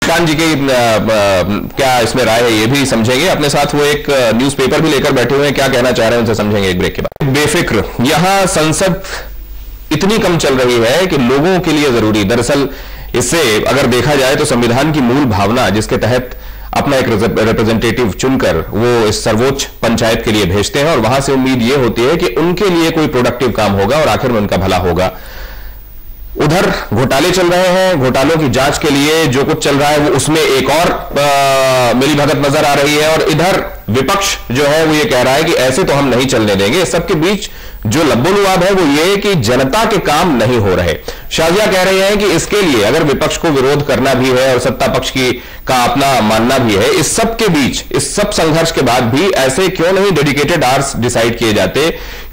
श्रीकांत जी की क्या इसमें राय है ये भी समझेंगे। अपने साथ वो एक न्यूज़पेपर भी लेकर बैठे हुए हैं, क्या कहना चाह रहे हैं उनसे समझेंगे एक ब्रेक के बाद। बेफिक्र, यहां संसद इतनी कम चल रही है कि लोगों के लिए जरूरी, दरअसल इससे अगर देखा जाए तो संविधान की मूल भावना जिसके तहत अपना एक रिप्रेजेंटेटिव चुनकर वो इस सर्वोच्च पंचायत के लिए भेजते हैं और वहां से उम्मीद ये होती है कि उनके लिए कोई प्रोडक्टिव काम होगा और आखिर में उनका भला होगा। उधर घोटाले चल रहे हैं, घोटालों की जांच के लिए जो कुछ चल रहा है वो उसमें एक और मिलीभगत नजर आ रही है, और इधर विपक्ष जो है वो ये कह रहा है कि ऐसे तो हम नहीं चलने देंगे। इस सबके बीच जो लब्बो-लुआब है वो ये कि जनता के काम नहीं हो रहे। शाजिया कह रहे हैं कि इसके लिए अगर विपक्ष को विरोध करना भी है और सत्ता पक्ष का अपना मानना भी है, इस सब के बीच, इस सब संघर्ष के बाद भी ऐसे क्यों नहीं डेडिकेटेड आवर्स डिसाइड किए जाते,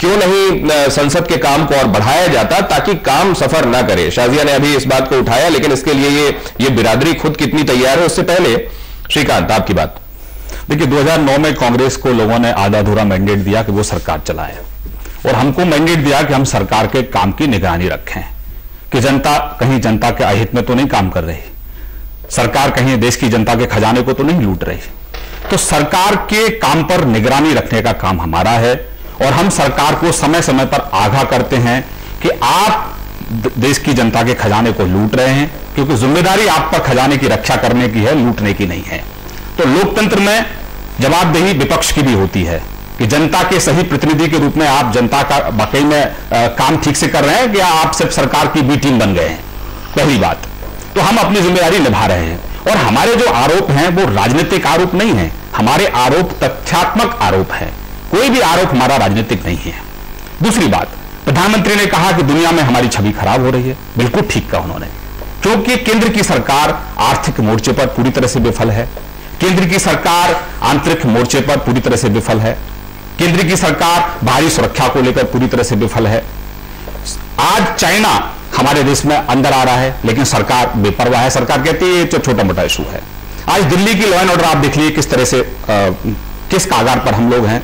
क्यों नहीं संसद के काम को और बढ़ाया जाता ताकि काम सफर ना करे। शाजिया ने अभी इस बात को उठाया, लेकिन इसके लिए ये बिरादरी खुद कितनी तैयार है उससे पहले श्रीकांत आपकी बात। देखिए 2009 में कांग्रेस को लोगों ने आधा अधूरा मैंडेट दिया कि वो सरकार चलाए, और हमको मैंडेट दिया कि हम सरकार के काम की निगरानी रखें कि जनता कहीं जनता के अहित में तो नहीं काम कर रही, सरकार कहीं देश की जनता के खजाने को तो नहीं लूट रही। तो सरकार के काम पर निगरानी रखने का काम हमारा है, और हम सरकार को समय समय पर आगाह करते हैं कि आप देश की जनता के खजाने को लूट रहे हैं, क्योंकि जिम्मेदारी आप पर खजाने की रक्षा करने की है, लूटने की नहीं है। तो लोकतंत्र में जवाबदेही विपक्ष की भी होती है कि जनता के सही प्रतिनिधि के रूप में आप जनता का वाकई में काम ठीक से कर रहे हैं कि आप सिर्फ सरकार की बी टीम बन गए हैं। पहली बात तो हम अपनी जिम्मेदारी निभा रहे हैं, और हमारे जो आरोप हैं वो राजनीतिक आरोप नहीं है, हमारे आरोप तथ्यात्मक आरोप है, कोई भी आरोप हमारा राजनीतिक नहीं है। दूसरी बात, प्रधानमंत्री ने कहा कि दुनिया में हमारी छवि खराब हो रही है, बिल्कुल ठीक कहा उन्होंने, क्योंकि केंद्र की सरकार आर्थिक मोर्चे पर पूरी तरह से विफल है, केंद्र की सरकार आंतरिक मोर्चे पर पूरी तरह से विफल है, केंद्र की सरकार बाहरी सुरक्षा को लेकर पूरी तरह से विफल है। आज चाइना हमारे देश में अंदर आ रहा है, लेकिन सरकार बेपरवाह है, सरकार कहती है ये तो छोटा मोटा इशू है। आज दिल्ली की लॉ एंड ऑर्डर आप देख लीजिए किस तरह से किस कागार पर हम लोग हैं।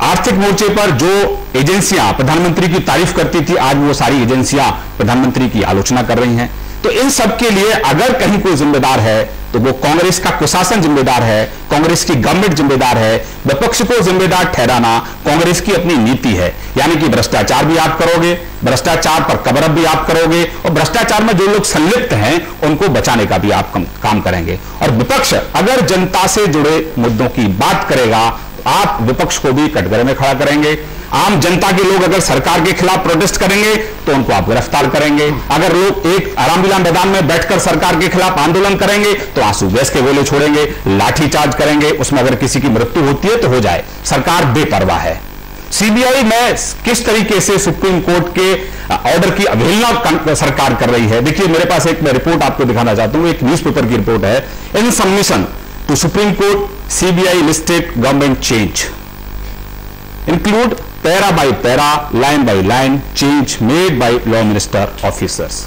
आर्थिक मोर्चे पर जो एजेंसियां प्रधानमंत्री की तारीफ करती थी, आज वो सारी एजेंसियां प्रधानमंत्री की आलोचना कर रही हैं। तो इन सब के लिए अगर कहीं कोई जिम्मेदार है तो वो कांग्रेस का कुशासन जिम्मेदार है, कांग्रेस की गवर्नमेंट जिम्मेदार है। विपक्ष को जिम्मेदार ठहराना कांग्रेस की अपनी नीति है, यानी कि भ्रष्टाचार भी आप करोगे, भ्रष्टाचार पर कवर अप भी आप करोगे, और भ्रष्टाचार में जो लोग संलिप्त हैं उनको बचाने का भी आप काम करेंगे। और विपक्ष अगर जनता से जुड़े मुद्दों की बात करेगा, आप विपक्ष को भी कटघरे में खड़ा करेंगे। आम जनता के लोग अगर सरकार के खिलाफ प्रोटेस्ट करेंगे तो उनको आप गिरफ्तार करेंगे। अगर लोग एक आरामलीला मैदान में बैठकर सरकार के खिलाफ आंदोलन करेंगे तो आंसू गैस के गोले छोड़ेंगे, लाठीचार्ज करेंगे, उसमें अगर किसी की मृत्यु होती है तो हो जाए। सरकार बेपरवाह है। सीबीआई में किस तरीके से सुप्रीम कोर्ट के ऑर्डर की अवहेलना सरकार कर रही है, देखिए मेरे पास एक मैं रिपोर्ट आपको दिखाना चाहता हूं, एक न्यूज़पेपर की रिपोर्ट है। In submission to supreme court CBI listed government change include para by para, line by line change made by law minister officers।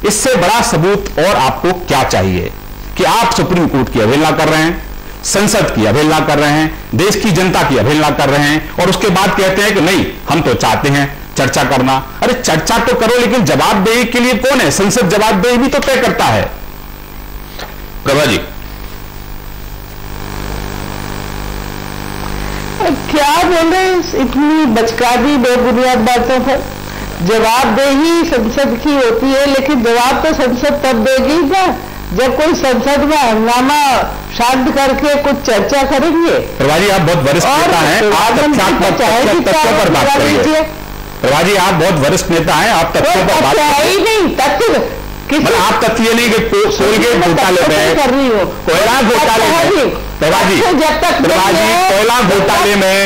इससे बड़ा सबूत और आपको क्या चाहिए कि आप सुप्रीम कोर्ट की अवहेलना कर रहे हैं, संसद की अवहेलना कर रहे हैं, देश की जनता की अवहेलना कर रहे हैं, और उसके बाद कहते हैं कि नहीं हम तो चाहते हैं चर्चा करना। अरे चर्चा तो करो, लेकिन जवाबदेही के लिए कौन है? संसद जवाबदेही भी तो तय करता है। प्रभा जी क्या बोले इतनी बचकानी बेबुनियाद बातों पर? जवाबदेही संसद की होती है, लेकिन जवाब तो संसद तब देगी ना जब कोई संसद में हंगामा शांत करके कुछ चर्चा करेंगे। प्रभा जी आप बहुत वरिष्ठ नेता हैं, आप तथ्यों पर बात करिए। प्रभा जी आप बहुत वरिष्ठ नेता हैं, आप तथ्यों पर बात ही नहीं, तथ्य आप तथ्य नहीं कि कोलगेट घोटाले में, कोयला घोटाले में, प्रभा जी कोयला घोटाले में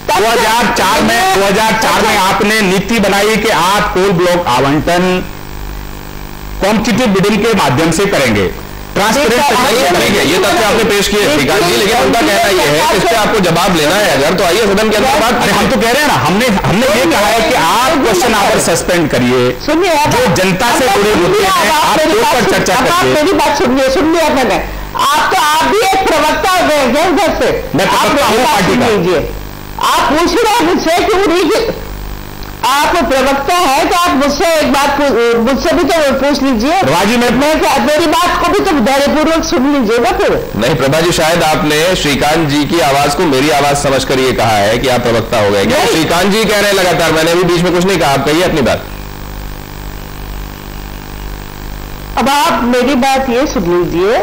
2004 में आपने नीति बनाई कि आप कोल ब्लॉक आवंटन कॉम्पिटिटिव बिडिंग के माध्यम से करेंगे, ट्रांसपेरेंट करेंगे। ये तथ्य आपने पेश किए श्रीकांत जी, लेकिन उनका कहना यह है कि इस पर आपको जवाब लेना है अगर, तो आइए सदन के अंदर बात। अरे हम तो कह रहे हैं ना, हमने ये कहा है कि आप क्वेश्चन आवर सस्पेंड करिए, जो जनता से जुड़े मुद्दे हैं आप उस पर चर्चा करिए। मेरी बात सुनिए मैंने, आप भी एक प्रवक्ता हो गए उधर से, मैं प्रवक्ता हूं पार्टी का। आप पूछ रहे हैं मुझसे कि आप प्रवक्ता है तो आप मुझसे एक बात मुझसे भी तो पूछ लीजिए। प्रभा जी मेरी बात को भी तो धैर्यपूर्वक सुन लीजिएगा फिर। नहीं प्रभा जी, शायद आपने श्रीकांत जी की आवाज को मेरी आवाज समझकर ये कहा है कि आप प्रवक्ता हो गए क्या? श्रीकांत जी कह रहे हैं लगातार, मैंने भी बीच में कुछ नहीं कहा, आप कहिए अपनी बात। अब आप मेरी बात ये सुन लीजिए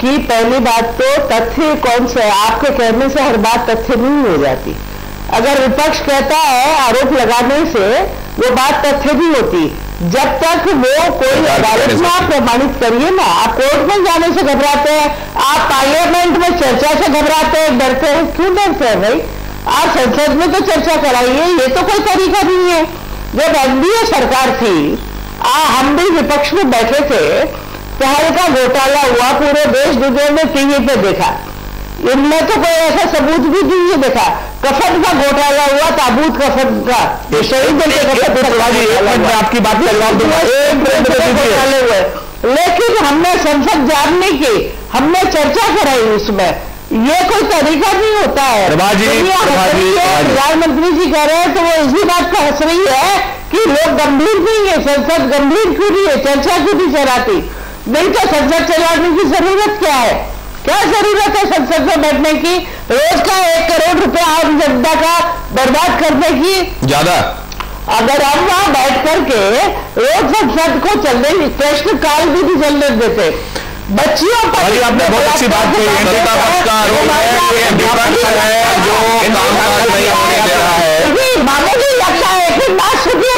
कि पहली बात तो तथ्य कौन सा है, आपके कहने से हर बात तथ्य नहीं हो जाती। अगर विपक्ष कहता है आरोप लगाने से वो बात तथ्य भी होती, जब तक वो कोई अदालत में आप प्रमाणित करिए ना। आप कोर्ट में जाने से घबराते हैं, आप पार्लियामेंट में चर्चा से घबराते हैं, डरते हैं। क्यों डरते हैं भाई? आप संसद में तो चर्चा कराइए, ये तो कोई तरीका नहीं है। जब एनडीए सरकार थी, हम भी विपक्ष में बैठे थे, पहल का घोटाला हुआ, पूरे देश दुनिया में टीवी पे देखा, इनमें तो कोई ऐसा सबूत भी नहीं देखा। कफन का घोटाला हुआ, ताबूत कफन का, शहीद आपकी बात घोटाले हुए, लेकिन हमने संसद जानने की, हमने चर्चा कराई उसमें। ये कोई तरीका नहीं होता है। प्रधानमंत्री जी कह रहे हैं तो वो इसी बात पर हंस रही है कि लोग गंभीर नहीं है, संसद गंभीर क्यों नहीं है, चर्चा क्यों नहीं चलाती? नहीं तो संसद चलाने की जरूरत क्या है? क्या जरूरत है संसद में बैठने की? रोज का 1 करोड़ रुपया आम जनता का बर्बाद करने की ज्यादा। अगर हम वहां बैठ करके रोज संसद को चलने, प्रश्न काल भी नहीं चलने देते, बच्चियों पर आपने बहुत अच्छी बात कही है, जो मामूली लगता है कि बात सुनिए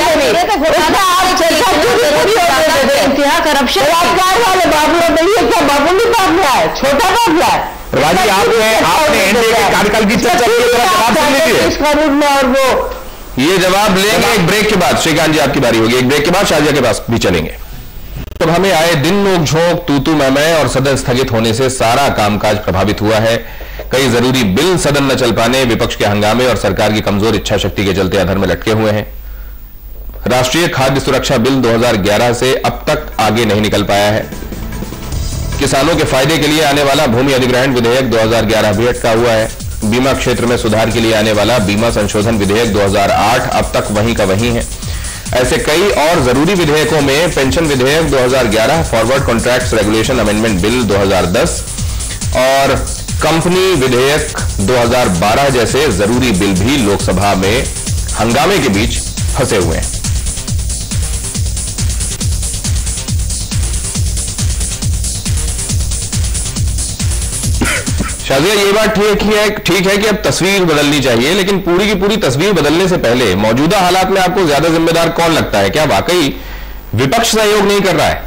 करप्शन बलात्कार वाले मामलों में ये क्या मामूली मामला है, छोटा मामला है? राजी आपने एनडीए के कार्यकाल की चर्चा की, जवाब सुन लीजिए इस कानून में, और वो ये जवाब लेंगे एक ब्रेक के बाद। श्रीकांत जी आपकी बारी होगी, एक ब्रेक के बाद शाहजिया के पास भी चलेंगे। तो हमें आए दिन नोक-झोंक, तू मैं और सदन स्थगित होने से सारा कामकाज प्रभावित हुआ है। कई जरूरी बिल सदन न चल पाने, विपक्ष के हंगामे और सरकार की कमजोर इच्छा शक्ति के चलते अधर में लटके हुए हैं। राष्ट्रीय खाद्य सुरक्षा बिल 2011 से अब तक आगे नहीं निकल पाया है। किसानों के फायदे के लिए आने वाला भूमि अधिग्रहण विधेयक 2011 भी अटका हुआ है। बीमा क्षेत्र में सुधार के लिए आने वाला बीमा संशोधन विधेयक 2008 अब तक वहीं का वहीं है। ऐसे कई और जरूरी विधेयकों में पेंशन विधेयक 2011, forward contracts regulation amendment bill 2010 और कंपनी विधेयक 2012 जैसे जरूरी बिल भी लोकसभा में हंगामे के बीच फंसे हुए हैं। शाहजिया, ये बात ठीक है कि अब तस्वीर बदलनी चाहिए, लेकिन पूरी की पूरी तस्वीर बदलने से पहले मौजूदा हालात में आपको ज्यादा जिम्मेदार कौन लगता है? क्या वाकई विपक्ष सहयोग नहीं कर रहा है?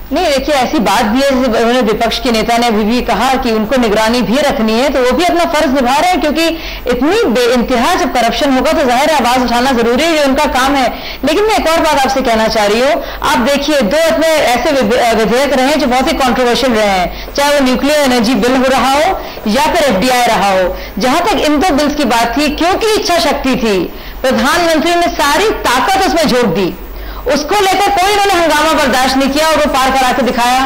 नहीं, देखिए ऐसी बात भी है, उन्होंने विपक्ष के नेता ने भी कहा कि उनको निगरानी भी रखनी है, तो वो भी अपना फर्ज निभा रहे हैं, क्योंकि इतनी बेइंतहा जब करप्शन होगा तो जाहिर है आवाज उठाना जरूरी है, ये उनका काम है। लेकिन मैं एक और बात आपसे कहना चाह रही हूँ, आप देखिए 2 अपने ऐसे विधेयक रहे हैं जो बहुत ही कॉन्ट्रोवर्शियल रहे हैं, चाहे वो न्यूक्लियर एनर्जी बिल हो रहा हो या फिर FDI रहा हो। जहां तक इन 2 बिल्स की बात थी, क्योंकि इच्छा शक्ति थी, प्रधानमंत्री ने सारी ताकत उसमें झोंक दी, उसको लेकर कोई इन्होंने हंगामा बर्दाश्त नहीं किया और वो पार करा के दिखाया।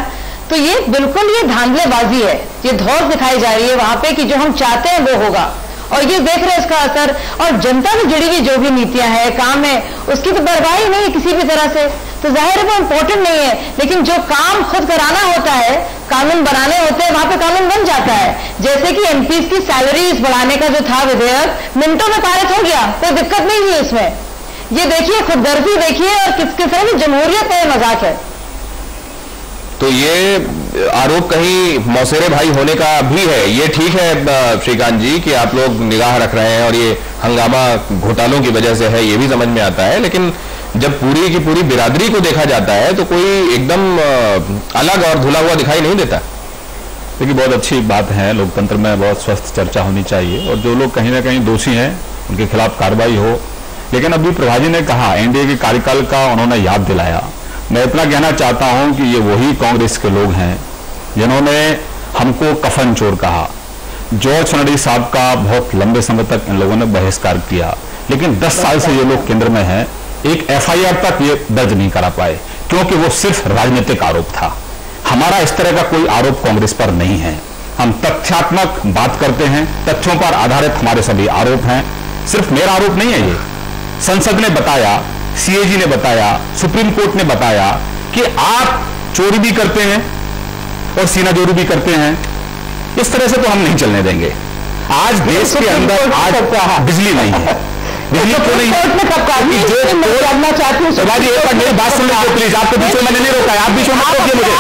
तो ये बिल्कुल ये धांधलेबाजी है, ये धौस दिखाई जा रही है वहां पे कि जो हम चाहते हैं वो होगा, और ये देख रहे हैं इसका असर। और जनता से जुड़ी हुई जो भी नीतियां हैं, काम है, उसकी तो परवाही नहीं है किसी भी तरह से, तो जाहिर है वो इंपॉर्टेंट नहीं है। लेकिन जो काम खुद कराना होता है, कानून बनाने होते हैं, वहां पे कानून बन जाता है। जैसे कि MPs की सैलरीज बढ़ाने का जो था विधेयक, मिनटों में पारित हो गया, कोई दिक्कत नहीं हुई इसमें। ये देखिए खुदगर्जी देखिए, और किस तरह की जमहूरियत है, मजाक है। तो ये आरोप कहीं मौसेरे भाई होने का भी है। ये ठीक है श्रीकांत जी कि आप लोग निगाह रख रहे हैं और ये हंगामा घोटालों की वजह से है, ये भी समझ में आता है, लेकिन जब पूरी की पूरी बिरादरी को देखा जाता है तो कोई एकदम अलग और धुला हुआ दिखाई नहीं देता। देखिए बहुत अच्छी बात है, लोकतंत्र में बहुत स्वस्थ चर्चा होनी चाहिए, और जो लोग कहीं ना कहीं दोषी हैं उनके खिलाफ कार्रवाई हो। लेकिन अभी प्रभा जी ने कहा, एनडीए के कार्यकाल का उन्होंने याद दिलाया। मैं इतना कहना चाहता हूं कि ये वही कांग्रेस के लोग हैं जिन्होंने हमको कफन चोर कहा। जॉर्ज फर्नांडिस साहब का बहुत लंबे समय तक इन लोगों ने बहिष्कार किया, लेकिन 10 साल से ये लोग केंद्र में हैं, एक FIR तक ये दर्ज नहीं करा पाए, क्योंकि वो सिर्फ राजनीतिक आरोप था। हमारा इस तरह का कोई आरोप कांग्रेस पर नहीं है। हम तथ्यात्मक बात करते हैं, तथ्यों पर आधारित हमारे सभी आरोप हैं। सिर्फ मेरा आरोप नहीं है, ये संसद ने बताया, सीएजी ने बताया, सुप्रीम कोर्ट ने बताया कि आप चोरी भी करते हैं और सीनाजोरी भी करते हैं। इस तरह से तो हम नहीं चलने देंगे। आज देश के अंदर आज बिजली नहीं है, बिजली क्यों नहीं है? जो करना चाहती हूँ प्रभा जी, एक बार मेरी बात सुन लीजिए प्लीज। आपके बीच में मैंने नहीं रोका है, आप बीच में मत रोकिए मुझे।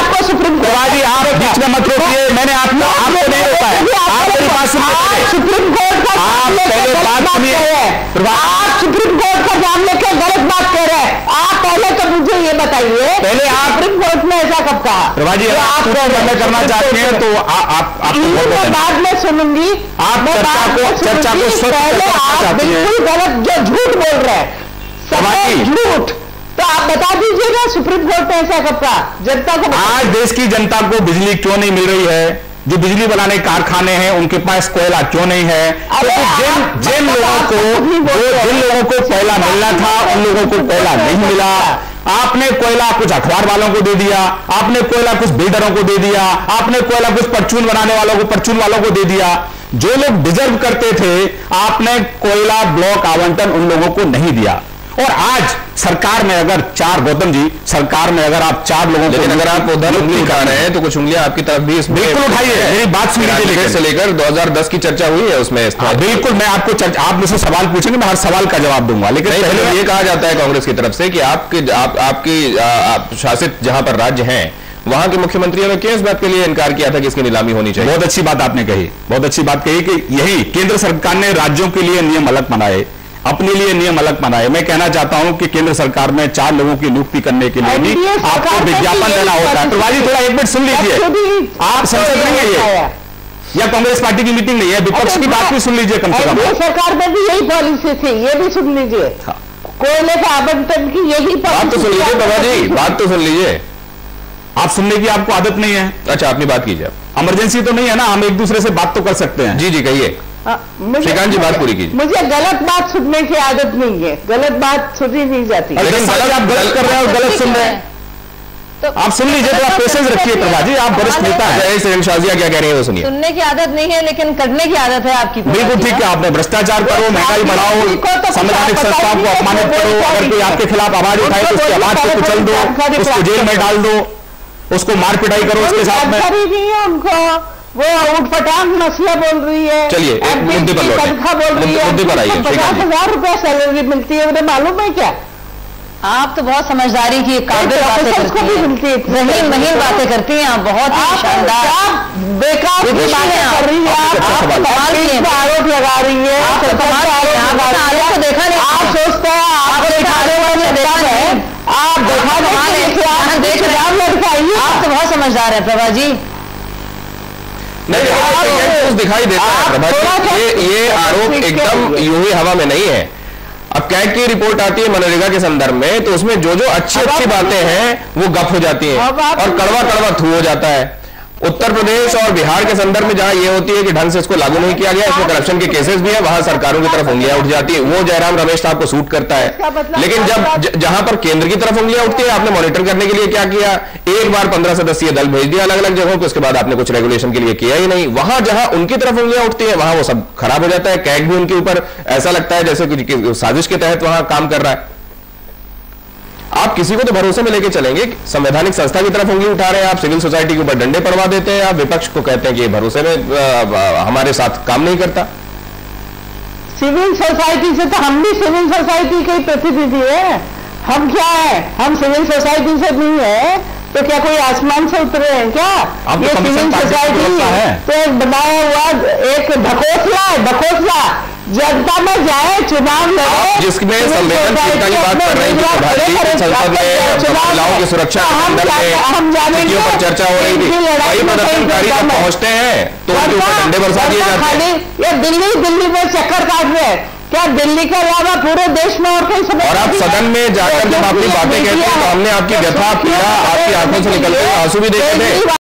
प्रभा जी आप बीच में मत रोकिए, मैंने आपको नहीं रोका है। आप मेरी बात सुनिए, सुप्रीम कोर्ट का आप पहले बात सुनिए। आप सुप्रीम कोर्ट का नाम लेकर गलत बात कह रहे हैं। आप पहले तो मुझे ये बताइए, पहले आप सुप्रीम कोर्ट में ऐसा कब कहा? प्रभा जी आप करना चाहते हैं तो आप बाद में सुनूंगी। आप चर्चा को बिल्कुल गलत जो झूठ बोल रहे हैं, झूठ, तो आप बता दीजिएगा सुप्रीम कोर्ट ने ऐसा कब कहा? जनता को आज देश की जनता को बिजली क्यों नहीं मिल रही है? जो बिजली बनाने कारखाने हैं उनके पास कोयला क्यों नहीं है? जिन लोगों को कोयला मिलना था उन लोगों को कोयला नहीं मिला। आपने कोयला कुछ अखबार वालों को दे दिया, आपने कोयला कुछ बिल्डरों को दे दिया, आपने कोयला कुछ परचून बनाने वालों को दे दिया। जो लोग डिजर्व करते थे आपने कोयला ब्लॉक आवंटन उन लोगों को नहीं दिया। और आज सरकार में अगर गौतम जी, सरकार में अगर आप 4 लोगों को, अगर आप उधर उंगली उठा रहे हैं तो कुछ उंगलियां आपकी तरफ भी इसमें बिल्कुल उठाइए। मेरी बात सुनिए, से लेकर 2010 की चर्चा हुई है उसमें। बिल्कुल मैं आपको आप मुझसे सवाल पूछेंगे, मैं हर सवाल का जवाब दूंगा। लेकिन पहले ये कहा जाता है कांग्रेस की तरफ से कि आपकी शासित जहां पर राज्य हैं वहां के मुख्यमंत्रियों ने क्यों इस बात के लिए इनकार किया था कि इसकी नीलामी होनी चाहिए? बहुत अच्छी बात आपने कही, बहुत अच्छी बात कही कि यही केंद्र सरकार ने राज्यों के लिए नियम अलग बनाए, अपने लिए नियम अलग बनाए। मैं कहना चाहता हूं कि केंद्र सरकार में 4 लोगों की नियुक्ति करने के लिए भी आपको विज्ञापन देना होता है। प्रभा जी थोड़ा एक मिनट सुन लीजिए, आप संसद नहीं है ये, या कांग्रेस पार्टी की मीटिंग नहीं है, विपक्ष की बात भी सुन लीजिए कम से कम। सरकार में भी यही पॉलिसी थी, ये भी सुन लीजिए। कोयले का आवंटन की यही बात तो सुन लीजिए प्रभा जी, बात तो सुन लीजिए। आप सुनने की आपको आदत नहीं है? अच्छा अपनी बात कीजिए। इमरजेंसी तो नहीं है ना, हम एक दूसरे से बात तो कर सकते हैं। जी जी कहिए, श्रीकांत जी बात पूरी कीजिए। मुझे गलत बात सुनने की आदत नहीं है, गलत बात सुनी नहीं जाती। लेकिन आप गलत कर रहे हैं और गलत सुन रहे हैं, तो आप सुन लीजिए, थोड़ा पेशेंस रखिए प्रभा जी, आप वरिष्ठ नेता हैं। शाजिया क्या कह रही है वो सुनिए। सुनने की आदत नहीं है लेकिन करने की आदत है आपकी। बिल्कुल ठीक है, आपने भ्रष्टाचार करो, महंगाई बढ़ाओ, संवैधानिक संस्थाओं को अपमानित करो, अगर कोई आपके खिलाफ आवाज उठाए तो उसकी आवाज को कुचल दो, उसको जेल में डाल दो, उसको मार पिटाई करो उसके साथ में। नहीं है उनको, वो उठपटांग मसला बोल रही है। चलिए मुद्दे पर मुद्दे पर आइए। 50,000 रुपया सैलरी मिलती है, उन्हें मालूम है क्या? आप तो बहुत समझदारी की काबिल बातें करती हैं, महीन बातें करती हैं आप, बहुत ही शानदार बेकार की बातें कर रही है। आरोप लगा रही है, आरोप को देखा नहीं, आप सोचते हैं आपको दिखाने वाले देखा है, आप आप तो बहुत समझदार है प्रभा जी। नहीं दिखाई देता है प्रभा जी, ये आरोप एकदम यूं ही हवा में नहीं है। अब कैग की रिपोर्ट आती है मनरेगा के संदर्भ में, तो उसमें जो अच्छी बातें हैं वो गप हो जाती हैं और कड़वा थू हो जाता है। उत्तर प्रदेश और बिहार के संदर्भ में जहां ये होती है कि ढंग से इसको लागू नहीं किया गया, इसमें करप्शन के केसेस भी है, वहां सरकारों की तरफ उंगलियां उठ जाती है। वो जयराम रमेश साहब को सूट करता है। लेकिन जब जहां पर केंद्र की तरफ उंगलियां उठती है, आपने मॉनिटर करने के लिए क्या किया? एक बार 15 सदस्यीय दल भेज दिया अलग अलग जगहों को, उसके बाद आपने कुछ रेगुलेशन के लिए किया ही नहीं। वहां जहां उनकी तरफ उंगलियां उठती है वहां वो सब खराब हो जाता है। कैग भी उनके ऊपर ऐसा लगता है जैसे साजिश के तहत वहां काम कर रहा है। आप किसी को तो भरोसे में लेके चलेंगे, संवैधानिक संस्था की तरफ उंगली उठा रहे हैं, आप सिविल सोसाइटी के ऊपर डंडे पड़वा देते हैं, आप विपक्ष को कहते हैं कि भरोसे में हमारे साथ काम नहीं करता। सिविल सोसाइटी से तो हम भी सिविल सोसाइटी के प्रतिनिधि है। हम क्या है, हम सिविल सोसाइटी से नहीं है तो क्या कोई आसमान से उतरे हैं क्या? ये सिविल सोसाइटी तो एक बनाया हुआ एक ढकोसला है, ढकोसला। जनता में जाए, चुनाव लड़े, जिसमें संवेदनशीलता की बात कर रही थी संसद में, महिलाओं की सुरक्षा हम जानेंगे पर चर्चा हो रही थी, कई प्रदर्शनकारी जब पहुंचते हैं तो उनके ऊपर डंडे बरसा दिए जाते हैं। ये दिल्ली में चक्कर काट रहे हैं क्या? दिल्ली के अलावा पूरे देश में और कोई समस्या? और आप सदन में जाकर जब अपनी बातें कहते हैं तो हमने आपकी व्यथा, पीड़ा आपकी आंखों से निकलते हुए आंसू भी देखे थे।